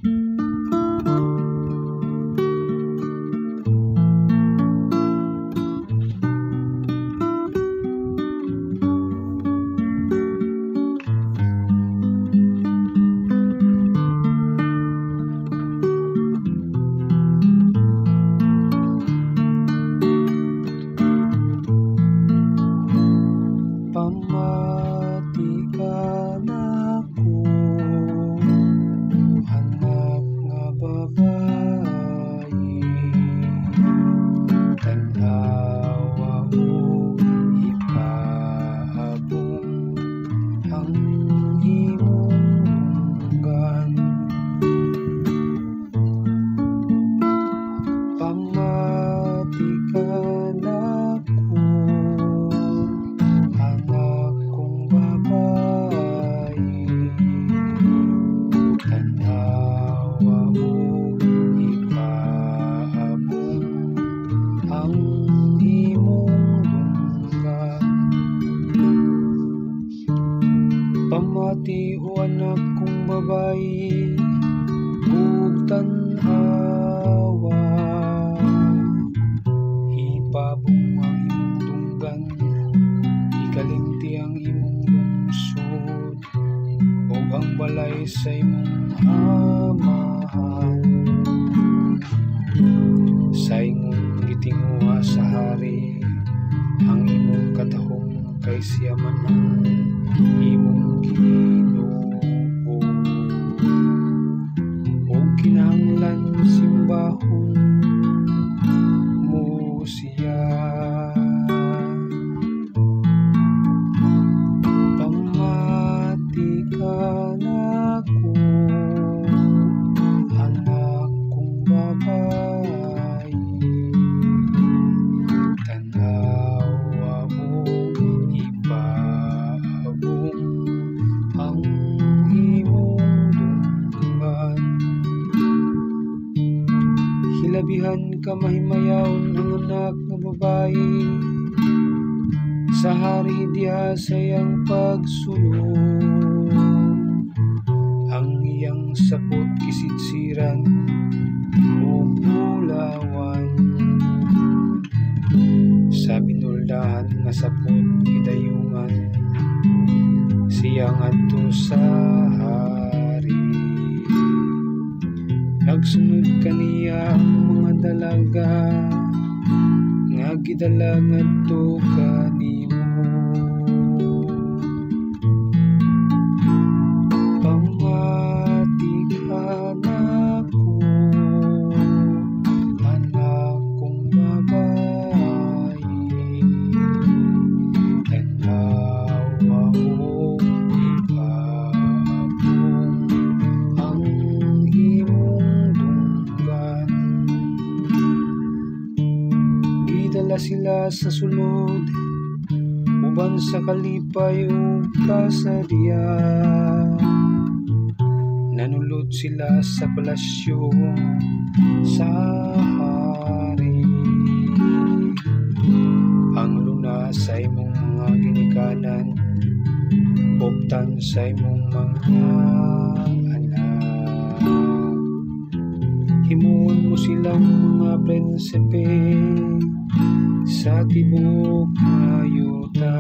Pamati ka na ko, anak nga babayi, tanawa mo ipaabong ang imong dunggan. Pamati ka na ko, anak kong babayi, tanawa mo ipaabong ang imong dunggan. Pamati o anak kong babayi, ug tanawa ipabong ang imong dunggan. Ikalimti ang imong lungsod o ang balay sa imong amahan. Sa imong gitinguha sa hari ang imong katahong, kay siya man ang imong Ginoo. O kinahanglan simbahon mo siya. Pamati ka na ko, anak kong babayi, tanawa mo ipaabong ang imong dunggan. Hilabihan ka mahimayaon ang anak nga babayi, sa hari diha sayang pagsulong. Ang iyang sapot kisitsiran o bulawan, sa binuldahan nga sapot gidayungan, siya ngadto sa hari. Nagsunod kaniya ang mga dalaga nga gidala ngadto kanimo. Pamati ka na ko, anak kong babayi, tanawa mo ipaabong ang imong dunggan. Gidala sila sa sulod uban sa kalipay ug kasadya. Nanulod sila sa palasyo sa hari. Ang luna sa imong mga ginikanan, boptan sa imong mga anak. Himuon mo silang mga prinsipe sa tibok nga yuta.